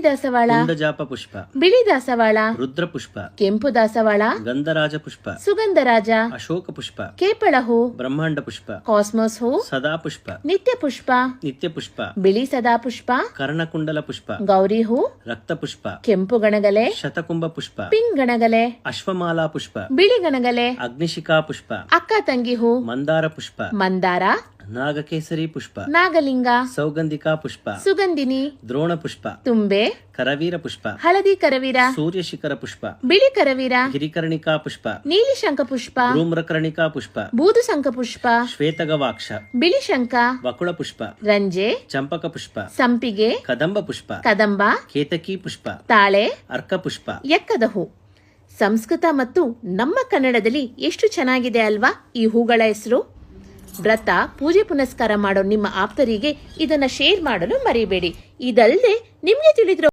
ದಾಸವಾಳ, ಕುಂದಜಾಪ ಪುಷ್ಪ, ಬಿಳಿ ದಾಸವಾಳ, ರುದ್ರ ಪುಷ್ಪ, ಕೆಂಪು ದಾಸವಾಳ, ಗಂಧರಾಜ ಪುಷ್ಪ, ಸುಗಂಧರಾಜ, ಅಶೋಕ ಪುಷ್ಪ, ಕೇಪಳ ಹೂ, ಬ್ರಹ್ಮಾಂಡ ಪುಷ್ಪ, ಕಾಸ್ಮೋಸ್ ಹೂ, ಸದಾ ಪುಷ್ಪ, ನಿತ್ಯ ಪುಷ್ಪ, ನಿತ್ಯ ಪುಷ್ಪ, ಬಿಳಿ ಸದಾ ಪುಷ್ಪ, ಕರ್ಣಕುಂಡಲ ಪುಷ್ಪ, ಗೌರಿ ಹೂ, ರಕ್ತ ಪುಷ್ಪ, ಕೆಂಪು ಗಣಗಲೆ, ಶತಕುಂಭ ಪುಷ್ಪ, ಪಿಂಕ್ ಗಣಗಲೆ, ಅಶ್ವಮಾಲಾ ಪುಷ್ಪ, ಬಿಳಿ ಗಣಗಲೆ, ಅಗ್ನಿಶಿಖಾ ಪುಷ್ಪ, ಅಕ್ಕ ತಂಗಿ ಹೂ, ಮಂದಾರ ಪುಷ್ಪ, ಮಂದಾರ, ನಾಗಕೇಸರಿ ಪುಷ್ಪ, ನಾಗಲಿಂಗ, ಸೌಗಂಧಿಕಾ ಪುಷ್ಪ, ಸುಗಂಧಿನಿ, ದ್ರೋಣ ಪುಷ್ಪ, ತುಂಬೆ, ಕರವೀರ ಪುಷ್ಪ, ಹಳದಿ ಕರವೀರ, ಸೂರ್ಯಶಿಖರ ಪುಷ್ಪ, ಬಿಳಿ ಕರವೀರ, ಗಿರಿಕರ್ಣಿಕಾ ಪುಷ್ಪ, ನೀಲಿ ಶಂಖ ಪುಷ್ಪ, ಧೂಮ್ರಕರ್ಣಿಕಾ ಪುಷ್ಪ, ಬೂದು ಶಂಖ ಪುಷ್ಪ, ಶ್ವೇತಗವಾಕ್ಷ, ಬಿಳಿ ಶಂಖ, ವಕುಳ ಪುಷ್ಪ, ರಂಜೆ, ಚಂಪಕ ಪುಷ್ಪ, ಸಂಪಿಗೆ, ಕದಂಬ ಪುಷ್ಪ, ಕದಂಬ, ಕೇತಕಿ ಪುಷ್ಪ, ತಾಳೆ, ಅರ್ಕ ಪುಷ್ಪ. ಎಕ್ಕದ ಹೂ. ಸಂಸ್ಕೃತ ಮತ್ತು ನಮ್ಮ ಕನ್ನಡದಲ್ಲಿ ಎಷ್ಟು ಚೆನ್ನಾಗಿದೆ ಅಲ್ವಾ ಈ ಹೂಗಳ ಹೆಸರು. ವ್ರತ, ಪೂಜೆ ಪುನಸ್ಕಾರ ಮಾಡೋ ನಿಮ್ಮ ಆಪ್ತರಿಗೆ ಇದನ್ನ ಶೇರ್ ಮಾಡಲು ಮರಿಬೇಡಿ. ಇದಲ್ಲದೆ ನಿಮ್ಗೆ ತಿಳಿದಿರೋ